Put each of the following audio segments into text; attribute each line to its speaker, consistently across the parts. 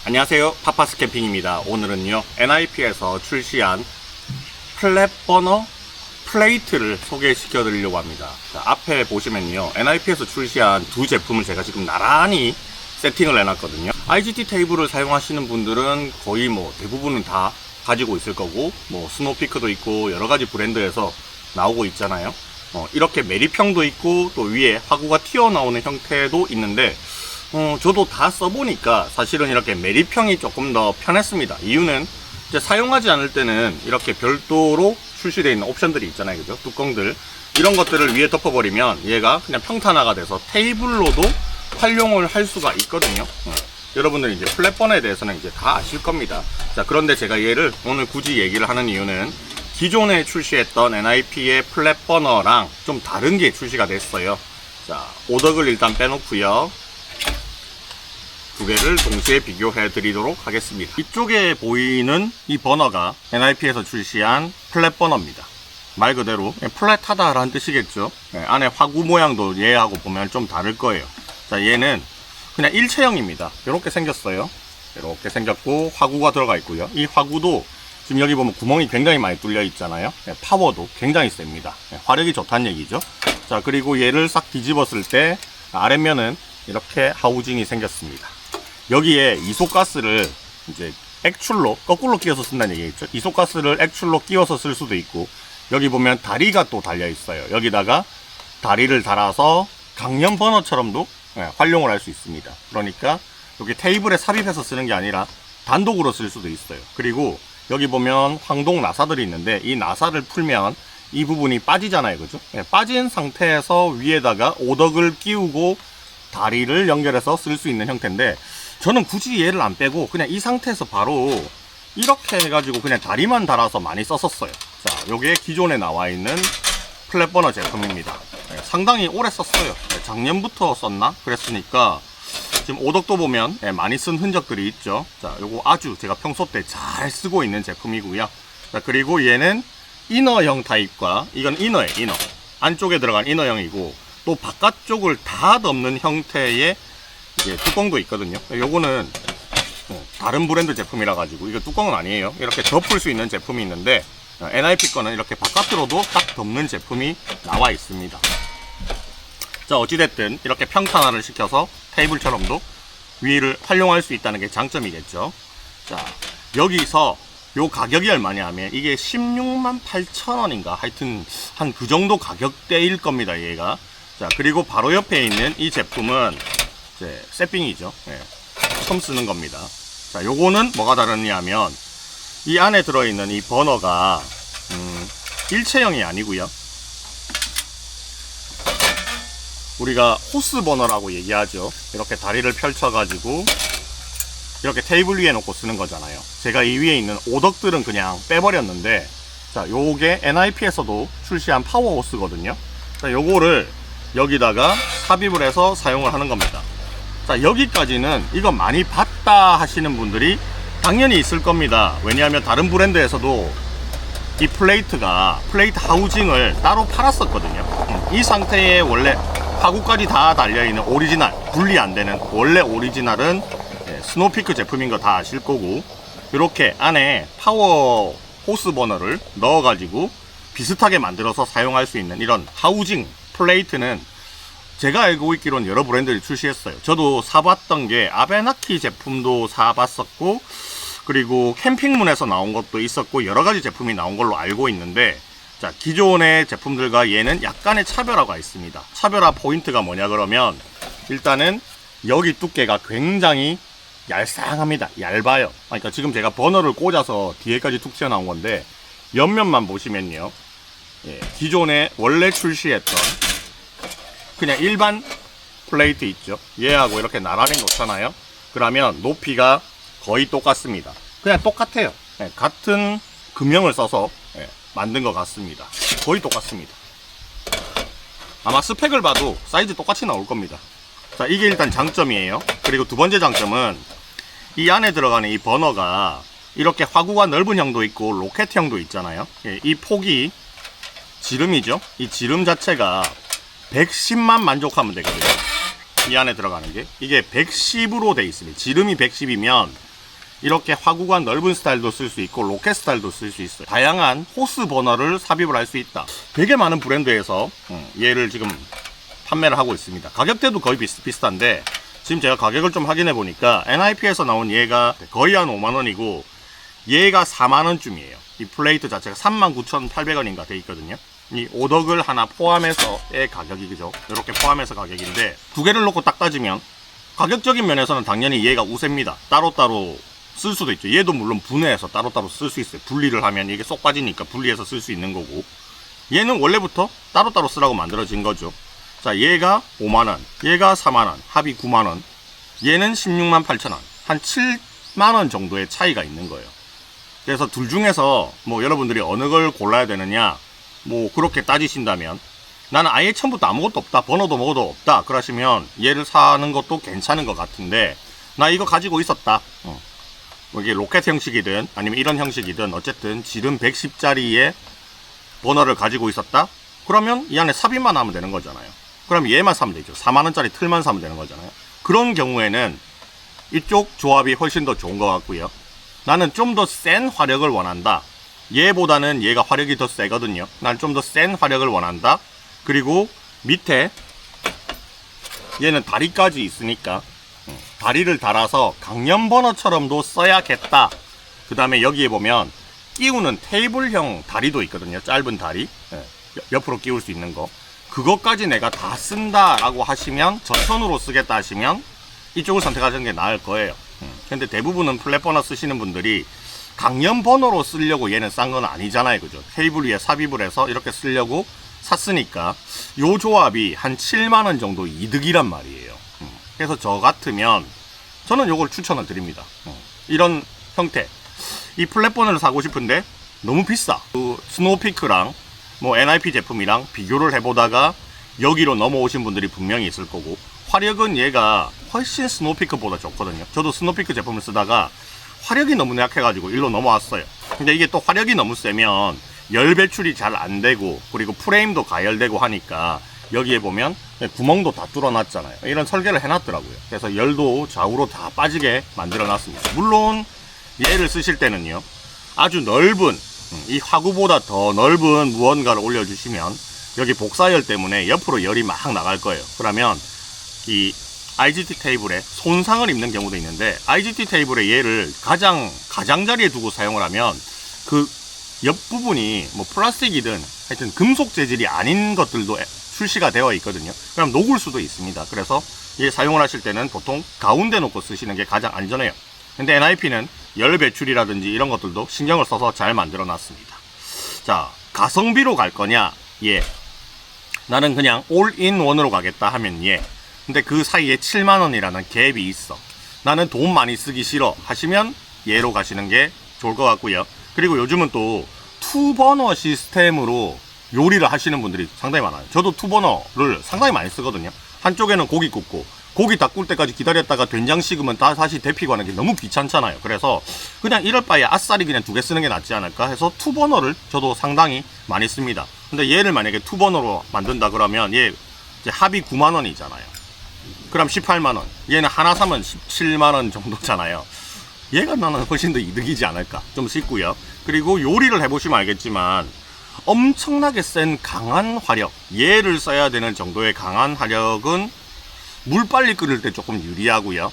Speaker 1: 안녕하세요, 파파스 캠핑입니다. 오늘은요 NIP에서 출시한 플랫 버너 플레이트를 소개시켜 드리려고 합니다. 자, 앞에 보시면요 NIP에서 출시한 두 제품을 제가 지금 나란히 세팅을 해놨거든요. IGT 테이블을 사용하시는 분들은 거의 대부분은 다 가지고 있을 거고, 스노피크도 있고 여러가지 브랜드에서 나오고 있잖아요. 이렇게 메리평도 있고 또 위에 화구가 튀어나오는 형태도 있는데, 저도 다 써보니까 사실은 이렇게 메리평이 조금 더 편했습니다. 이유는 이제 사용하지 않을 때는 이렇게 별도로 출시되어 있는 옵션들이 있잖아요, 그죠? 뚜껑들, 이런 것들을 위에 덮어버리면 얘가 그냥 평탄화가 돼서 테이블로도 활용을 할 수가 있거든요. 여러분들 이제 플랫버너에 대해서는 이제 다 아실 겁니다. 자, 그런데 제가 얘를 오늘 굳이 얘기를 하는 이유는 기존에 출시했던 NIP의 플랫버너랑 좀 다른 게 출시가 됐어요. 자, 오덕을 일단 빼놓고요, 두 개를 동시에 비교해 드리도록 하겠습니다. 이쪽에 보이는 이 버너가 NIP에서 출시한 플랫 버너입니다. 말 그대로 플랫하다라는 뜻이겠죠. 안에 화구 모양도 얘하고 보면 좀 다를 거예요. 자, 얘는 그냥 일체형입니다. 이렇게 생겼어요. 이렇게 생겼고 화구가 들어가 있고요. 이 화구도 지금 여기 보면 구멍이 굉장히 많이 뚫려 있잖아요. 파워도 굉장히 셉니다. 화력이 좋다는 얘기죠. 자, 그리고 얘를 싹 뒤집었을 때 아랫면은 이렇게 하우징이 생겼습니다. 여기에 이소가스를 이제 액출로 거꾸로 끼워서 쓴다는 얘기겠죠. 이소가스를 액출로 끼워서 쓸 수도 있고, 여기 보면 다리가 또 달려 있어요. 여기다가 다리를 달아서 강연 버너처럼도 활용을 할 수 있습니다. 그러니까 여기 테이블에 삽입해서 쓰는 게 아니라 단독으로 쓸 수도 있어요. 그리고 여기 보면 황동 나사들이 있는데, 이 나사를 풀면 이 부분이 빠지잖아요, 그죠? 빠진 상태에서 위에다가 오덕을 끼우고 다리를 연결해서 쓸 수 있는 형태인데, 저는 굳이 얘를 안 빼고 그냥 이 상태에서 바로 이렇게 해가지고 그냥 다리만 달아서 많이 썼었어요. 자, 요게 기존에 나와 있는 플랫버너 제품입니다. 상당히 오래 썼어요. 작년부터 썼나? 그랬으니까 지금 오덕도 보면 많이 쓴 흔적들이 있죠. 자, 요거 아주 제가 평소 때 잘 쓰고 있는 제품이고요. 자, 그리고 얘는 이너형 타입과, 이건 이너예요, 이너. 안쪽에 들어간 이너형이고, 또 바깥쪽을 다 덮는 형태의 뚜껑도 있거든요. 요거는 다른 브랜드 제품이라 가지고 이거 뚜껑은 아니에요. 이렇게 덮을 수 있는 제품이 있는데, NIP 거는 이렇게 바깥으로도 딱 덮는 제품이 나와 있습니다. 자, 어찌됐든 이렇게 평탄화를 시켜서 테이블처럼도 위를 활용할 수 있다는 게 장점이겠죠. 자, 여기서 요 가격이 얼마냐 하면 이게 168,000원인가 하여튼 한 그 정도 가격대일 겁니다, 얘가. 자, 그리고 바로 옆에 있는 이 제품은 이제 세핑이죠. 처음 쓰는 겁니다. 자, 요거는 뭐가 다르냐 하면 이 안에 들어있는 이 버너가 일체형이 아니고요, 우리가 호스 버너라고 얘기하죠. 이렇게 다리를 펼쳐 가지고 이렇게 테이블 위에 놓고 쓰는 거잖아요. 제가 이 위에 있는 오덕들은 그냥 빼버렸는데, 자, 요게 NIP에서도 출시한 파워 호스거든요. 자, 요거를 여기다가 삽입을 해서 사용을 하는 겁니다. 자, 여기까지는 이거 많이 봤다 하시는 분들이 당연히 있을 겁니다. 왜냐하면 다른 브랜드에서도 이 플레이트 하우징을 따로 팔았었거든요. 이 상태에 원래 화구까지 다 달려있는 오리지널, 분리 안되는 원래 오리지널은 스노피크 제품인 거 다 아실 거고, 이렇게 안에 파워 호스 버너를 넣어가지고 비슷하게 만들어서 사용할 수 있는 이런 하우징 플레이트는 제가 알고 있기로는 여러 브랜드들이 출시했어요. 저도 사봤던 게 아베나키 제품도 사봤었고, 그리고 캠핑문에서 나온 것도 있었고, 여러가지 제품이 나온 걸로 알고 있는데, 자, 기존의 제품들과 얘는 약간의 차별화가 있습니다. 차별화 포인트가 뭐냐 그러면, 일단은 여기 두께가 굉장히 얄쌍합니다. 얇아요. 그러니까 지금 제가 버너를 꽂아서 뒤에까지 툭 튀어나온 건데, 옆면만 보시면요, 기존에 원래 출시했던 그냥 일반 플레이트 있죠. 얘하고 이렇게 나란히 놓잖아요. 그러면 높이가 거의 똑같습니다. 그냥 똑같아요. 같은 금형을 써서 만든 것 같습니다. 거의 똑같습니다. 아마 스펙을 봐도 사이즈 똑같이 나올 겁니다. 자, 이게 일단 장점이에요. 그리고 두 번째 장점은 이 안에 들어가는 이 버너가 이렇게 화구가 넓은 형도 있고 로켓형도 있잖아요. 이 폭이 지름이죠. 이 지름 자체가 110만 만족하면 되거든요. 이 안에 들어가는 게 이게 110으로 돼 있습니다. 지름이 110이면 이렇게 화구가 넓은 스타일도 쓸 수 있고 로켓 스타일도 쓸 수 있어요. 다양한 호스 버너를 삽입을 할 수 있다. 되게 많은 브랜드에서 얘를 지금 판매를 하고 있습니다. 가격대도 거의 비슷한데 지금 제가 가격을 좀 확인해 보니까 NIP에서 나온 얘가 거의 한 5만원이고 얘가 4만원쯤이에요. 이 플레이트 자체가 39,800원인가 돼 있거든요. 이 오덕을 하나 포함해서의 가격이, 그죠? 이렇게 포함해서 가격인데 두 개를 놓고 딱 따지면 가격적인 면에서는 당연히 얘가 우세입니다. 따로따로 쓸 수도 있죠. 얘도 물론 분해해서 따로따로 쓸 수 있어요. 분리를 하면 이게 쏙 빠지니까 분리해서 쓸 수 있는 거고, 얘는 원래부터 따로따로 쓰라고 만들어진 거죠. 자, 얘가 5만원, 얘가 4만원, 합이 9만원, 얘는 16만 8천원, 한 7만원 정도의 차이가 있는 거예요. 그래서 둘 중에서 뭐 여러분들이 어느 걸 골라야 되느냐, 뭐 그렇게 따지신다면 나는 아예 처음부터 아무것도 없다, 번호도 뭐도 없다 그러시면 얘를 사는 것도 괜찮은 것 같은데, 나 이거 가지고 있었다, 뭐 이게 로켓 형식이든 아니면 이런 형식이든 어쨌든 지름 110짜리의 버너를 가지고 있었다? 그러면 이 안에 삽입만 하면 되는 거잖아요. 그럼 얘만 사면 되죠. 4만원짜리 틀만 사면 되는 거잖아요. 그런 경우에는 이쪽 조합이 훨씬 더 좋은 것 같고요. 나는 좀 더 센 화력을 원한다. 얘보다는 얘가 화력이 더 세거든요. 난 좀 더 센 화력을 원한다. 그리고 밑에 얘는 다리까지 있으니까 다리를 달아서 강연 버너처럼도 써야겠다. 그 다음에 여기에 보면 끼우는 테이블형 다리도 있거든요. 짧은 다리, 옆으로 끼울 수 있는 거. 그것까지 내가 다 쓴다 라고 하시면, 전선으로 쓰겠다 하시면 이쪽을 선택하시는 게 나을 거예요. 근데 대부분은 플랫 버너 쓰시는 분들이 강연 버너로 쓰려고 얘는 싼 건 아니잖아요, 그죠? 테이블 위에 삽입을 해서 이렇게 쓰려고 샀으니까 요 조합이 한 7만원 정도 이득이란 말이에요. 그래서 저 같으면 저는 요걸 추천을 드립니다. 이런 형태, 이 플랫 버너를 사고 싶은데 너무 비싸. 그 스노우피크랑 뭐 NIP 제품이랑 비교를 해보다가 여기로 넘어오신 분들이 분명히 있을 거고, 화력은 얘가 훨씬 스노우피크보다 좋거든요. 저도 스노우피크 제품을 쓰다가 화력이 너무 약해가지고 일로 넘어왔어요. 근데 이게 또 화력이 너무 세면 열 배출이 잘 안 되고, 그리고 프레임도 가열되고 하니까 여기에 보면 구멍도 다 뚫어놨잖아요. 이런 설계를 해놨더라고요. 그래서 열도 좌우로 다 빠지게 만들어놨습니다. 물론 얘를 쓰실 때는요, 아주 넓은, 이 화구보다 더 넓은 무언가를 올려주시면 여기 복사열 때문에 옆으로 열이 막 나갈 거예요. 그러면 이 IGT 테이블에 손상을 입는 경우도 있는데, IGT 테이블에 얘를 가장자리에 두고 사용을 하면 그 옆부분이 뭐 플라스틱이든 하여튼 금속 재질이 아닌 것들도 출시가 되어 있거든요. 그럼 녹을 수도 있습니다. 그래서 얘 사용을 하실 때는 보통 가운데 놓고 쓰시는 게 가장 안전해요. 근데 NIP는 열 배출이라든지 이런 것들도 신경을 써서 잘 만들어 놨습니다. 자, 가성비로 갈 거냐? 예. 나는 그냥 올인원으로 가겠다 하면 예. 근데 그 사이에 7만원이라는 갭이 있어. 나는 돈 많이 쓰기 싫어 하시면 얘로 가시는 게 좋을 것 같고요. 그리고 요즘은 또 투버너 시스템으로 요리를 하시는 분들이 상당히 많아요. 저도 투버너를 상당히 많이 쓰거든요. 한쪽에는 고기 굽고, 고기 다 꿀 때까지 기다렸다가 된장 식으면 다 다시 데피고 하는 게 너무 귀찮잖아요. 그래서 그냥 이럴 바에 아싸리 그냥 두 개 쓰는 게 낫지 않을까 해서 투버너를 저도 상당히 많이 씁니다. 근데 얘를 만약에 투버너로 만든다 그러면 얘 이제 합이 9만원이잖아요. 그럼 18만원. 얘는 하나 사면 17만원 정도잖아요. 얘가 나는 훨씬 더 이득이지 않을까 좀 싶고요. 그리고 요리를 해보시면 알겠지만 엄청나게 센 강한 화력, 얘를 써야 되는 정도의 강한 화력은 물 빨리 끓일 때 조금 유리하고요.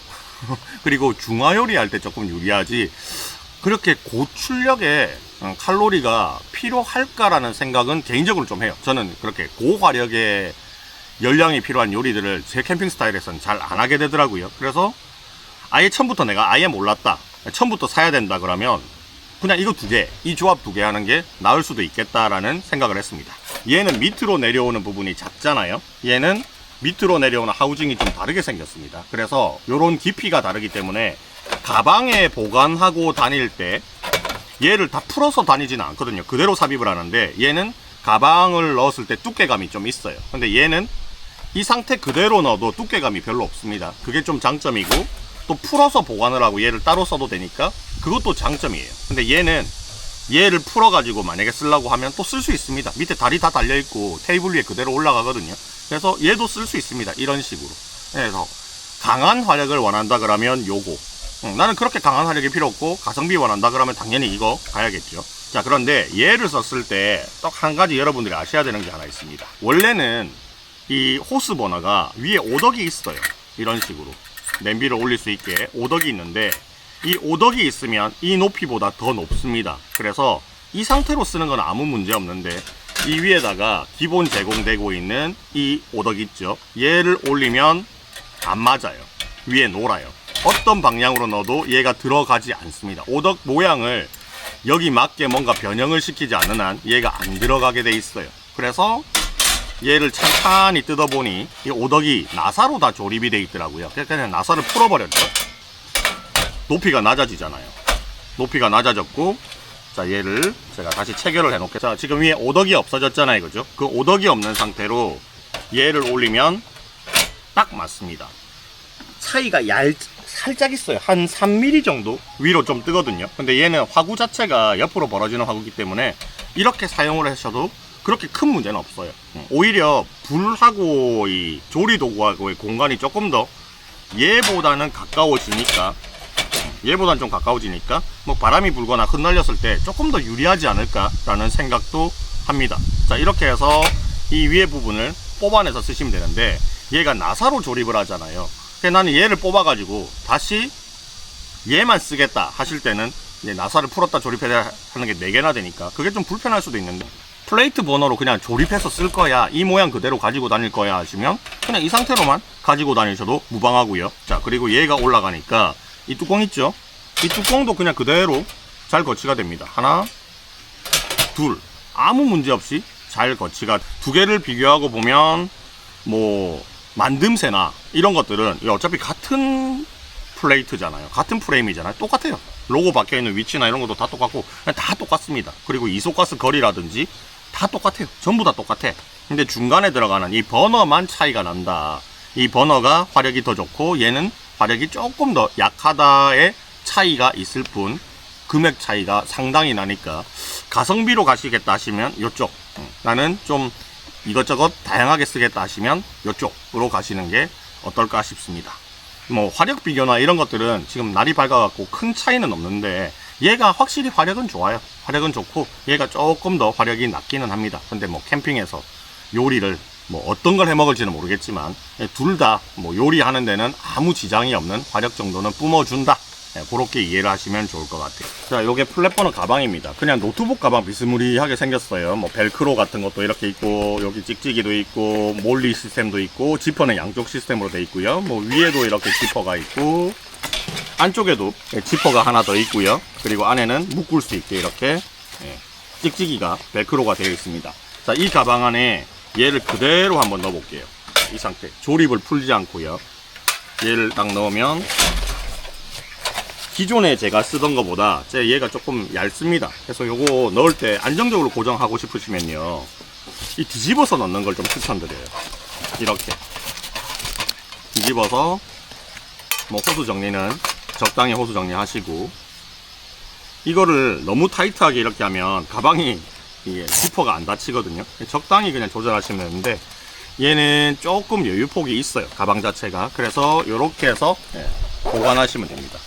Speaker 1: 그리고 중화요리 할 때 조금 유리하지, 그렇게 고출력의 칼로리가 필요할까라는 생각은 개인적으로 좀 해요. 저는 그렇게 고화력의 열량이 필요한 요리들을 제 캠핑 스타일에서는 잘 안 하게 되더라고요. 그래서 아예 처음부터 내가 아예 몰랐다, 처음부터 사야 된다 그러면 그냥 이거 두 개, 이 조합 두 개 하는 게 나을 수도 있겠다라는 생각을 했습니다. 얘는 밑으로 내려오는 부분이 작잖아요. 얘는 밑으로 내려오는 하우징이 좀 다르게 생겼습니다. 그래서 요런 깊이가 다르기 때문에 가방에 보관하고 다닐 때 얘를 다 풀어서 다니지는 않거든요. 그대로 삽입을 하는데 얘는 가방을 넣었을 때 두께감이 좀 있어요. 근데 얘는 이 상태 그대로 넣어도 두께감이 별로 없습니다. 그게 좀 장점이고, 또 풀어서 보관을 하고 얘를 따로 써도 되니까 그것도 장점이에요. 근데 얘를 풀어가지고 만약에 쓰려고 하면 또 쓸 수 있습니다. 밑에 다리 다 달려있고 테이블 위에 그대로 올라가거든요. 그래서 얘도 쓸 수 있습니다. 이런 식으로. 그래서 강한 화력을 원한다 그러면 요거, 나는 그렇게 강한 화력이 필요 없고 가성비 원한다 그러면 당연히 이거 가야겠죠. 자, 그런데 얘를 썼을 때 딱 한 가지 여러분들이 아셔야 되는 게 하나 있습니다. 원래는 이 호스 버너가 위에 오덕이 있어요. 이런 식으로 냄비를 올릴 수 있게 오덕이 있는데, 이 오덕이 있으면 이 높이보다 더 높습니다. 그래서 이 상태로 쓰는 건 아무 문제 없는데, 이 위에다가 기본 제공되고 있는 이 오덕 있죠, 얘를 올리면 안 맞아요. 위에 놀아요. 어떤 방향으로 넣어도 얘가 들어가지 않습니다. 오덕 모양을 여기 맞게 뭔가 변형을 시키지 않는 한 얘가 안 들어가게 돼 있어요. 그래서 얘를 찬찬히 뜯어보니 이 오덕이 나사로 다 조립이 돼 있더라고요. 그냥 나사를 풀어버렸죠. 높이가 낮아지잖아요. 높이가 낮아졌고, 자, 얘를 제가 다시 체결을 해놓겠습니다. 자, 지금 위에 오덕이 없어졌잖아요, 그죠? 그 오덕이 없는 상태로 얘를 올리면 딱 맞습니다. 차이가 살짝 있어요. 한 3mm 정도 위로 좀 뜨거든요. 근데 얘는 화구 자체가 옆으로 벌어지는 화구이기 때문에 이렇게 사용을 하셔도 그렇게 큰 문제는 없어요. 오히려 불하고 이 조리도구하고의 공간이 조금 더 얘보다는 가까워지니까, 얘보다는 좀 가까워지니까 뭐 바람이 불거나 흩날렸을 때 조금 더 유리하지 않을까라는 생각도 합니다. 자, 이렇게 해서 이 위에 부분을 뽑아내서 쓰시면 되는데, 얘가 나사로 조립을 하잖아요. 그래서 나는 얘를 뽑아가지고 다시 얘만 쓰겠다 하실 때는 이제 나사를 풀었다 조립해야 하는 게 4개나 되니까 그게 좀 불편할 수도 있는데, 플레이트 버너로 그냥 조립해서 쓸 거야, 이 모양 그대로 가지고 다닐 거야 하시면 그냥 이 상태로만 가지고 다니셔도 무방하고요. 자, 그리고 얘가 올라가니까 이 뚜껑 있죠? 이 뚜껑도 그냥 그대로 잘 거치가 됩니다. 하나, 둘, 아무 문제 없이 잘 거치가. 두 개를 비교하고 보면 뭐 만듦새나 이런 것들은 어차피 같은 플레이트잖아요. 같은 프레임이잖아요. 똑같아요. 로고 박혀있는 위치나 이런 것도 다 똑같고 다 똑같습니다. 그리고 이소가스 거리라든지 다 똑같아요. 전부 다 똑같아. 근데 중간에 들어가는 이 버너만 차이가 난다. 이 버너가 화력이 더 좋고 얘는 화력이 조금 더 약하다의 차이가 있을 뿐, 금액 차이가 상당히 나니까 가성비로 가시겠다 하시면 이쪽, 나는 좀 이것저것 다양하게 쓰겠다 하시면 이쪽으로 가시는 게 어떨까 싶습니다. 뭐 화력 비교나 이런 것들은 지금 날이 밝아갖고 큰 차이는 없는데, 얘가 확실히 화력은 좋아요. 화력은 좋고 얘가 조금 더 화력이 낮기는 합니다. 근데 뭐 캠핑에서 요리를 뭐 어떤 걸 해 먹을지는 모르겠지만 둘 다 뭐 요리하는 데는 아무 지장이 없는 화력 정도는 뿜어준다. 그렇게 이해를 하시면 좋을 것 같아요. 자, 요게 플랫버너 가방입니다. 그냥 노트북 가방 비스무리하게 생겼어요. 뭐 벨크로 같은 것도 이렇게 있고, 여기 찍찍이도 있고, 몰리 시스템도 있고, 지퍼는 양쪽 시스템으로 돼 있고요. 뭐 위에도 이렇게 지퍼가 있고, 안쪽에도 지퍼가 하나 더 있고요. 그리고 안에는 묶을 수 있게 이렇게 찍찍이가 벨크로가 되어 있습니다. 자, 이 가방 안에 얘를 그대로 한번 넣어 볼게요. 이 상태. 조립을 풀지 않고요. 얘를 딱 넣으면 기존에 제가 쓰던 것보다 얘가 조금 얇습니다. 그래서 요거 넣을 때 안정적으로 고정하고 싶으시면요, 이 뒤집어서 넣는 걸 좀 추천드려요. 이렇게 뒤집어서 뭐 호수 정리는 적당히 호수 정리하시고, 이거를 너무 타이트하게 이렇게 하면 가방이 이게 지퍼가 안 닫히거든요. 적당히 그냥 조절하시면 되는데, 얘는 조금 여유폭이 있어요, 가방 자체가. 그래서 이렇게 해서 보관하시면 됩니다.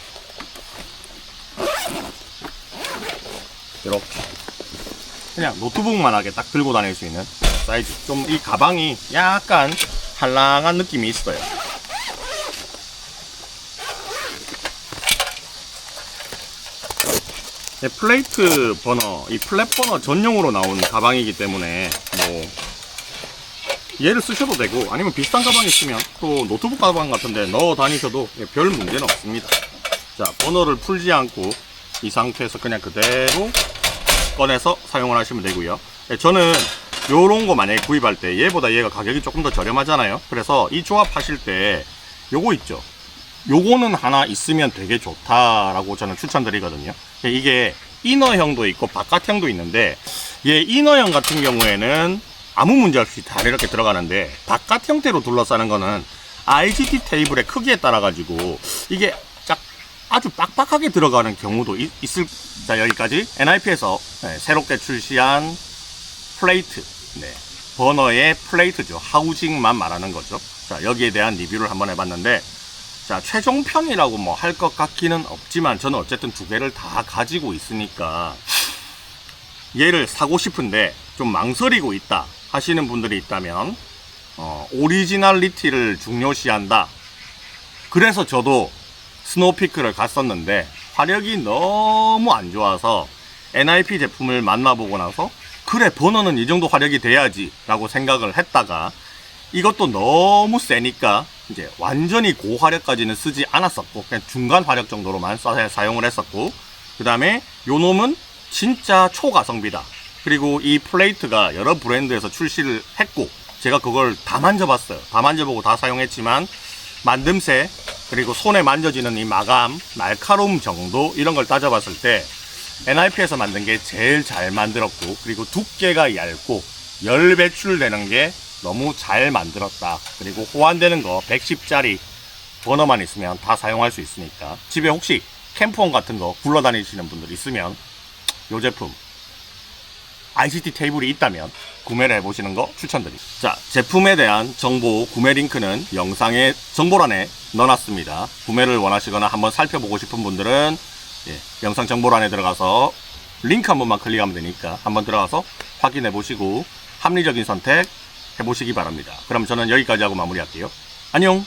Speaker 1: 이렇게 그냥 노트북만하게 딱 들고 다닐 수 있는 사이즈. 좀 이 가방이 약간 한랑한 느낌이 있어요. 플레이트 버너, 이 플랫 버너 전용으로 나온 가방이기 때문에 뭐 얘를 쓰셔도 되고, 아니면 비슷한 가방 있으면 또 노트북 가방 같은데 넣어 다니셔도 별 문제는 없습니다. 자, 버너를 풀지 않고 이 상태에서 그냥 그대로 꺼내서 사용을 하시면 되고요. 저는 요런 거 만약에 구입할 때 얘보다 얘가 가격이 조금 더 저렴하잖아요. 그래서 이 조합 하실 때 요거 있죠, 요거는 하나 있으면 되게 좋다라고 저는 추천드리거든요. 이게 이너형도 있고 바깥형도 있는데, 얘 이너형 같은 경우에는 아무 문제 없이 다 이렇게 들어가는데, 바깥 형태로 둘러싸는 거는 IGT 테이블의 크기에 따라 가지고 이게 아주 빡빡하게 들어가는 경우도 있을. 자, 여기까지 NIP에서 새롭게 출시한 플레이트, 버너의 플레이트죠. 하우징만 말하는 거죠. 자, 여기에 대한 리뷰를 한번 해봤는데, 자, 최종편이라고 뭐 할 것 같기는 없지만 저는 어쨌든 두 개를 다 가지고 있으니까 얘를 사고 싶은데 좀 망설이고 있다 하시는 분들이 있다면 오리지널리티를 중요시한다. 그래서 저도 스노우피크를 갔었는데 화력이 너무 안 좋아서 NIP 제품을 만나보고 나서 그래, 버너는 이 정도 화력이 돼야지 라고 생각을 했다가 이것도 너무 세니까 이제 완전히 고화력까지는 쓰지 않았었고 그냥 중간 화력 정도로만 사용을 했었고, 그 다음에 요 놈은 진짜 초가성비다. 그리고 이 플레이트가 여러 브랜드에서 출시를 했고 제가 그걸 다 만져봤어요. 다 만져보고 다 사용했지만 만듦새 그리고 손에 만져지는 이 마감, 날카로움 정도 이런 걸 따져봤을 때 NIP에서 만든 게 제일 잘 만들었고, 그리고 두께가 얇고 열 배출되는 게 너무 잘 만들었다. 그리고 호환되는 거 110짜리 버너만 있으면 다 사용할 수 있으니까 집에 혹시 캠프온 같은 거 굴러다니시는 분들 있으면 이 제품 ICT 테이블이 있다면 구매를 해보시는 거 추천드립니다. 자, 제품에 대한 정보, 구매 링크는 영상의 정보란에 넣어놨습니다. 구매를 원하시거나 한번 살펴보고 싶은 분들은 영상 정보란에 들어가서 링크 한 번만 클릭하면 되니까 한번 들어가서 확인해 보시고 합리적인 선택 해보시기 바랍니다. 그럼 저는 여기까지 하고 마무리할게요. 안녕.